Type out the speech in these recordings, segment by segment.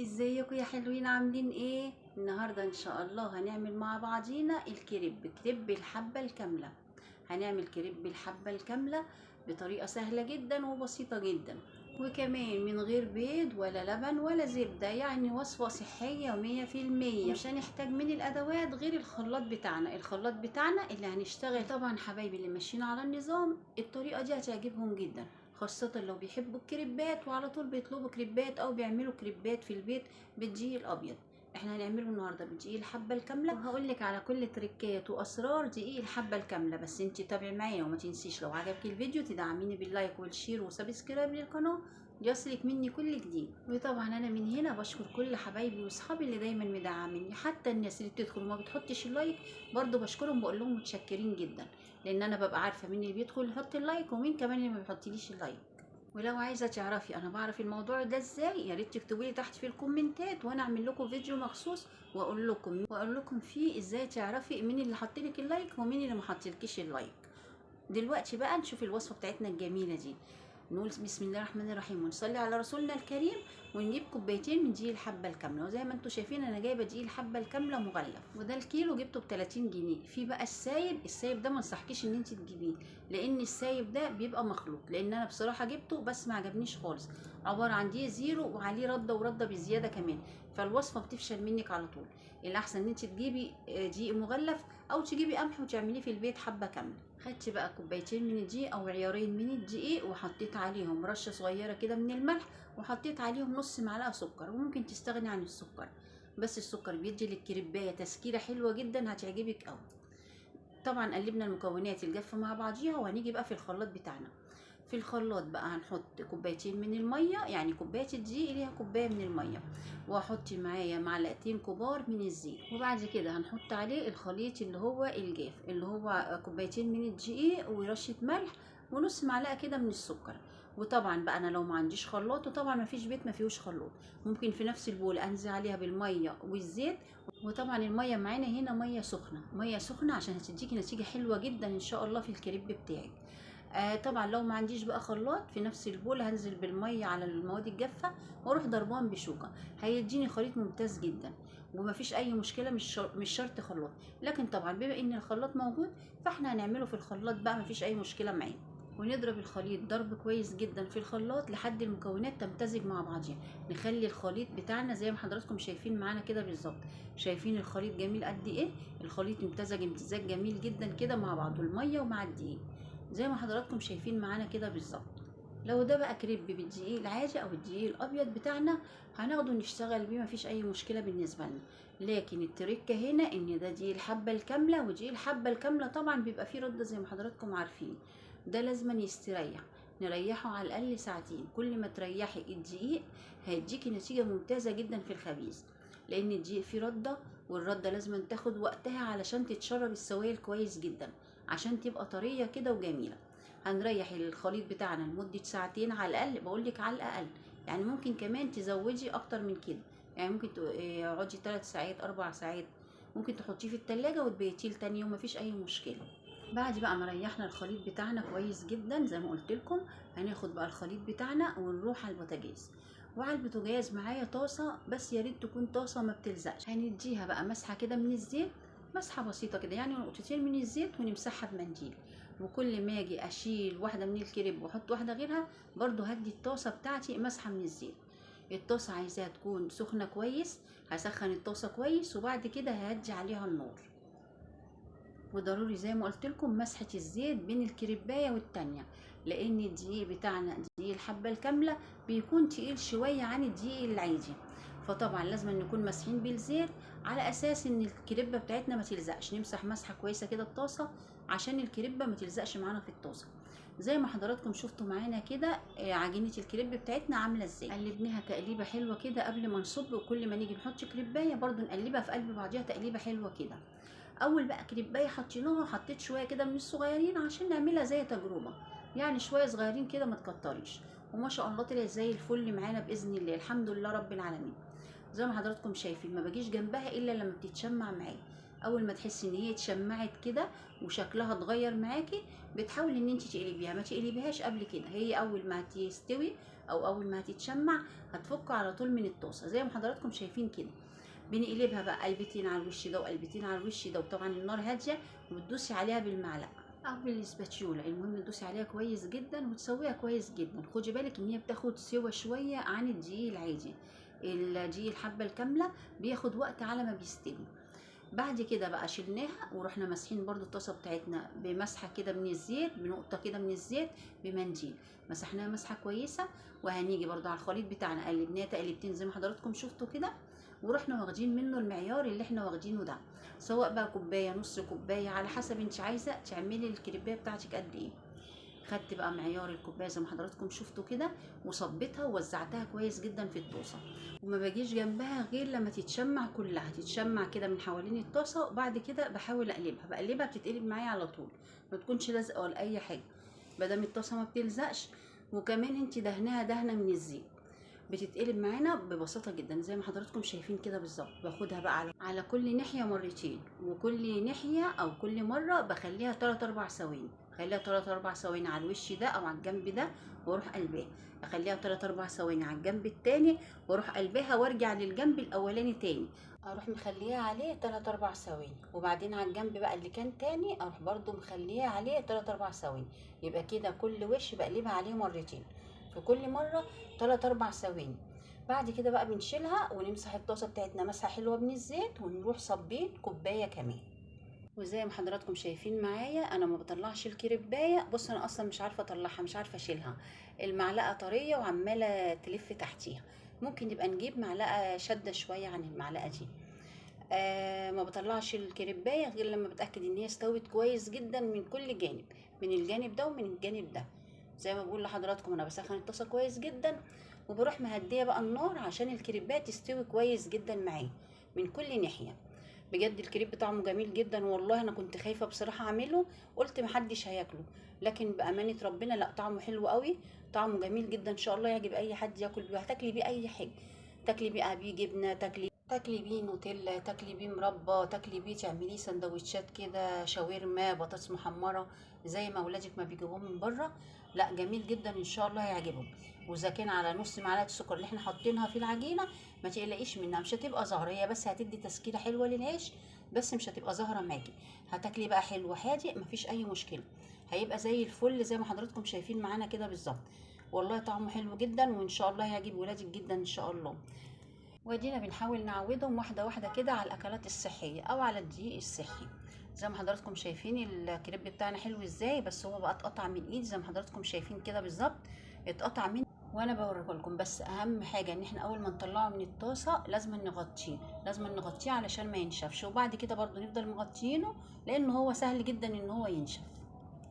ازيكم يا حلوين؟ عاملين ايه؟ النهارده ان شاء الله هنعمل مع بعضينا كريب الحبة الكاملة. هنعمل كريب الحبة الكاملة بطريقة سهلة جدا وبسيطة جدا، وكمان من غير بيض ولا لبن ولا زبدة، يعني وصفة صحية 100%. مش هنحتاج من الادوات غير الخلاط بتاعنا اللي هنشتغل. طبعا حبايبي اللي ماشيين على النظام الطريقة دي هتعجبهم جدا، خاصة لو بيحبوا الكريبات وعلى طول بيطلبوا كريبات او بيعملوا كريبات في البيت بالدقيق الابيض. احنا هنعمله النهارده بدقيق الحبه الكامله، وهقول لك على كل تريكات واسرار دقيق الحبه الكامله. بس انت تابعي معايا وما تنسيش لو عجبك الفيديو تدعميني باللايك والشير وسبسكرايب للقناه ليصلك مني كل جديد. وطبعا انا من هنا بشكر كل حبايبي واصحابي اللي دايما مدعميني، حتى الناس اللي بتدخل وما بتحطش اللايك برضو بشكرهم، بقول لهم متشكرين جدا، لان انا ببقى عارفه مين اللي بيدخل يحط اللايك ومين كمان اللي ما بيحطليش اللايك. ولو عايزه تعرفي انا بعرف الموضوع ده ازاي، يا ريت تكتبوا لي تحت في الكومنتات وانا اعمل لكم فيديو مخصوص واقول لكم فيه ازاي تعرفي مين اللي حطلك اللايك ومين اللي ما حطلكيش اللايك. دلوقتي بقى نشوف الوصفه بتاعتنا الجميله دي. نقول بسم الله الرحمن الرحيم ونصلي على رسولنا الكريم، ونجيب كوبايتين من دقيق الحبه الكامله. وزي ما انتم شايفين انا جايبه دقيق الحبه الكامله مغلف، وده الكيلو جبته ب 30 جنيه. في بقى السايب ده ما انصحكيش ان انت تجيبيه، لان السايب ده بيبقى مخلوط، لان انا بصراحه جبته بس ما عجبنيش خالص، عباره عن دقيق زيرو وعليه رده بزياده كمان، فالوصفه بتفشل منك على طول. الاحسن ان انت تجيبي دقيق مغلف، او تجيبي قمح وتعمليه في البيت حبه كامله. خدت بقى كوبايتين من الدقيق او عيارين من الدقيق، وحطيت عليهم رشه صغيره كده من الملح، وحطيت عليهم نص معلقه سكر، وممكن تستغني عن السكر، بس السكر بيدي للكريبايه تسكيره حلوه جدا هتعجبك قوي. طبعا قلبنا المكونات الجافه مع بعضيها، وهنيجي بقى في الخلاط بتاعنا. في الخلاط بقى هنحط كوبايتين من الميه، يعني كوبايه الدقيق ليها كوبايه من الميه، وهحط معايا معلقتين كبار من الزيت، وبعد كده هنحط عليه الخليط اللي هو الجاف، اللي هو كوبايتين من الدقيق ورشه ملح ونص معلقه كده من السكر. وطبعا بقى انا لو ما عنديش خلاط، وطبعا ما فيش بيت ما فيهوش خلاط، ممكن في نفس البول انزل عليها بالميه والزيت. وطبعا الميه معانا هنا ميه سخنه عشان هتديكي نتيجه حلوه جدا ان شاء الله في الكريب بتاعك. طبعا لو ما عنديش بقى خلاط، في نفس البول هنزل بالميه على المواد الجافه واروح ضربان بشوكه، هيديني خليط ممتاز جدا ومفيش اي مشكله. مش شرط خلاط، لكن طبعا بما ان الخلاط موجود فاحنا هنعمله في الخلاط بقى، مفيش اي مشكله معاه. ونضرب الخليط ضرب كويس جدا في الخلاط لحد المكونات تمتزج مع بعضها. نخلي الخليط بتاعنا زي ما حضراتكم شايفين معانا كده بالظبط. شايفين الخليط جميل قد ايه؟ الخليط امتزج امتزاج جميل جدا كده مع بعضه، الميه ومع الدقيق زي ما حضراتكم شايفين معانا كده بالظبط. لو ده بقى كريب بالدقيق العادي او الدقيق الابيض بتاعنا هناخده نشتغل بيه، مفيش اي مشكله بالنسبه لنا. لكن التركه هنا ان ده دقيق الحبه الكامله، ودقيق الحبه الكامله طبعا بيبقى فيه رده زي ما حضراتكم عارفين، ده لازم يستريح، نريحه على الاقل ساعتين. كل ما تريحي الدقيق هيديكي نتيجه ممتازه جدا في الخبيز، لان الدقيق فيه رده، والرده لازم تاخد وقتها علشان تتشرب السوائل كويس جدا عشان تبقى طريه كده وجميله. هنريح الخليط بتاعنا لمده ساعتين على الاقل، بقولك على الاقل، يعني ممكن كمان تزودي اكتر من كده، يعني ممكن تقعدي 3 ساعات 4 ساعات، ممكن تحطيه في التلاجة وتبيتيه لتاني يوم، مفيش اي مشكله. بعد بقى ما ريحنا الخليط بتاعنا كويس جدا زي ما قلت لكم، هناخد بقى الخليط بتاعنا ونروح على البوتاجاز. وعلى البوتاجاز معايا طاسه، بس يا ريت تكون طاسه ما بتلزقش. هنديها بقى مسحه كده من الزيت، مسحه بسيطه كده، يعني نقطتين من الزيت ونمسحها بمنديل. وكل ما اجي اشيل واحده من الكريب واحط واحده غيرها، برضو هدي الطاسه بتاعتي مسحه من الزيت. الطاسه عايزاها تكون سخنه كويس، هسخن الطاسه كويس وبعد كده ههدي عليها النار. وضروري زي ما قلت لكم مسحه الزيت بين الكريبايه والتانيه، لان الدقيق بتاعنا دقيق الحبه الكامله بيكون تقيل شويه عن الدقيق العادي، فطبعا لازم نكون ماسحين بالزيت على اساس ان الكريبه بتاعتنا ما تلزقش. نمسح مسحه كويسه كده الطاسه عشان الكريبه ما تلزقش معانا في الطاسه. زي ما حضراتكم شفتوا معانا كده عجينه الكريب بتاعتنا عامله ازاي. قلبناها تقليبه حلوه كده قبل ما نصب، وكل ما نيجي نحط كريبايه برضو نقلبها في قلب بعضيها تقليبه حلوه كده. اول بقى كريبايه حطيناها، حطيت شويه كده من الصغيرين عشان نعملها زي تجربه، يعني شويه صغيرين كده ما تكتريش، وما شاء الله طلعت زي الفل معانا باذن الله، الحمد لله رب العالمين. زي ما حضراتكم شايفين ما باجيش جنبها الا لما بتتشمع معايا. اول ما تحسي ان هي اتشمعت كده وشكلها اتغير معاكي، بتحاولي ان انت تقلبيها، ما تقلبيهاش قبل كده. هي اول ما هتستوي او اول ما هتتشمع هتفك على طول من الطاسه زي ما حضراتكم شايفين كده. بنقلبها بقى قلبتين على الوش ده وقلبتين على الوش ده، وطبعا النار هاديه، وبتدوسي عليها بالمعلقه او بالسباتشوله، المهم تدوسي عليها كويس جدا وتسويها كويس جدا. خدي بالك ان هي بتاخد سوا شويه عن الدقيق العادي، الدقيق الحبه الكامله بياخد وقت على ما بيستوي. بعد كده بقى شلناها ورحنا ماسحين برضو الطاسه بتاعتنا بمسحه كده من الزيت، بنقطه كده من الزيت بمنديل، مسحناها مسحه كويسه. وهنيجي برضو على الخليط بتاعنا قلبناه تقلبتين زي ما حضراتكم شفتوا كده، ورحنا واخدين منه المعيار اللي احنا واخدينه ده، سواء بقى كوبايه نص كوبايه على حسب انت عايزه تعملي الكريبيه بتاعتك قد ايه. خدت بقى معيار الكوبايه زي ما حضراتكم شفتوا كده، وصبيتها ووزعتها كويس جدا في الطاسه، وما باجيش جنبها غير لما تتشمع كلها، تتشمع كده من حوالين الطاسه. وبعد كده بحاول بقلبها بتتقلب معايا على طول، ما تكونش لازقه ولا اي حاجه، مادام الطاسه ما بتلزقش. وكمان انت دهنها دهنه من الزيت، بتتقلب معانا ببساطه جدا زي ما حضراتكم شايفين كده بالظبط. باخدها بقى على كل ناحيه مرتين، وكل ناحيه او كل مره بخليها 3 4 ثواني، خليها 3 4 ثواني على الوش ده او على الجنب ده واروح قلباه، اخليها 3 4 ثواني على الجنب التاني واروح قلبها، وارجع للجنب الاولاني تاني، اروح مخليها عليه 3 4 ثواني، وبعدين على الجنب بقى اللي كان تاني اروح برضو مخليها عليه 3 4 ثواني. يبقى كده كل وش بقلبها عليه مرتين، في كل مره 3 4 ثواني. بعد كده بقى بنشيلها ونمسح الطاسه بتاعتنا مسحه حلوه من الزيت، ونروح صابين كوبايه كمان. وزي ما حضراتكم شايفين معايا انا ما بطلعش الكريبايه. بص انا اصلا مش عارفه اطلعها، مش عارفه اشيلها، المعلقه طريه وعماله تلف تحتيها. ممكن نبقى نجيب معلقه شاده شويه عن المعلقه دي. ما بطلعش الكريبايه غير لما بتاكد ان هي استوت كويس جدا من كل جانب، من الجانب ده ومن الجانب ده. زي ما بقول لحضراتكم انا بسخن الطاسه كويس جدا، وبروح مهديه بقى النار عشان الكريبايه تستوي كويس جدا معايا من كل ناحيه. بجد الكريب طعمه جميل جدا والله. انا كنت خايفه بصراحه اعمله، قلت محدش هياكله، لكن بامانه ربنا لا، طعمه حلو قوي، طعمه جميل جدا، ان شاء الله يعجب اي حد ياكل بيه. هتاكلي بيه اي حاجه، تاكلي بيه جبنه، تاكلي بيه نوتيلا، تاكلي بيه مربى، تاكلي بيه تعمليه سندوتشات كده، شاورما، بطاطس محمره، زي ما اولادك ما بيجيبوه من بره. لا جميل جدا ان شاء الله هيعجبهم. واذا كان على نص معلقه السكر اللي احنا حاطينها في العجينه، ما تقلقيش منها، مش هتبقى زهره، هي بس هتدي تسكيره حلوه للعيش، بس مش هتبقى زهره معاكي. هتاكلي بقى حلو حادق مفيش اي مشكله، هيبقى زي الفل زي ما حضراتكم شايفين معانا كده بالظبط. والله طعمه حلو جدا وان شاء الله هيعجب ولادك جدا ان شاء الله. ودينا بنحاول نعودهم واحده واحده كده على الاكلات الصحيه او على الدقيق الصحي. زي ما حضراتكم شايفين الكريب بتاعنا حلو ازاي، بس هو بقى اتقطع من ايدي زي ما حضراتكم شايفين كده بالظبط، اتقطع من وانا بوريه لكم. بس اهم حاجه ان احنا اول ما نطلعه من الطاسه لازم نغطيه، لازم نغطيه علشان ما ينشفش، وبعد كده برضو نفضل مغطيينه لان هو سهل جدا ان هو ينشف.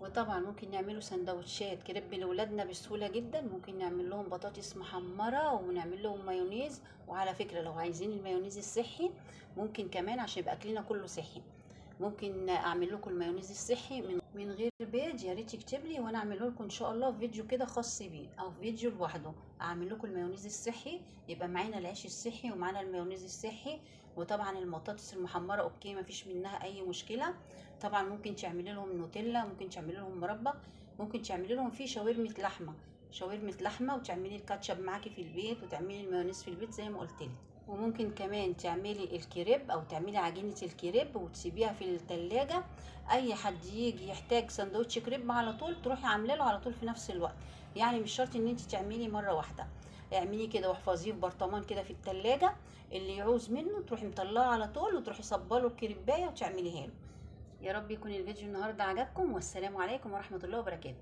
وطبعا ممكن نعمله سندوتشات كريب لاولادنا بسهوله جدا، ممكن نعمل لهم بطاطس محمره ونعمل لهم مايونيز. وعلى فكره لو عايزين المايونيز الصحي ممكن كمان عشان يبقى اكلنا كله صحي، ممكن اعمل لكم المايونيز الصحي من غير بيض. يا ريت تكتب لي وانا اعمله لكم ان شاء الله في فيديو كده خاص بيه، او فيديو لوحده اعمل لكم المايونيز الصحي، يبقى معانا العيش الصحي ومعانا المايونيز الصحي. وطبعا البطاطس المحمره اوكي مفيش منها اي مشكله. طبعا ممكن تعملي لهم نوتيلا، ممكن تعملي لهم مربى، ممكن تعملي لهم فيه شاورمه لحمه، شاورمه لحمه، وتعملي الكاتشب معاكي في البيت، وتعملي المايونيز في البيت زي ما قلت لك. وممكن كمان تعملي الكريب او تعملي عجينه الكريب وتسيبيها في التلاجة. اي حد يجي يحتاج سندوتش كريب على طول تروحي عامله له على طول في نفس الوقت، يعني مش شرط ان انت تعملي مره واحده. اعملي كده واحفظيه في برطمان كده في التلاجة، اللي يعوز منه تروحي مطلعه على طول وتروحي صباله الكريبايه وتعمليها له. يا رب يكون الفيديو النهارده عجبكم، والسلام عليكم ورحمه الله وبركاته.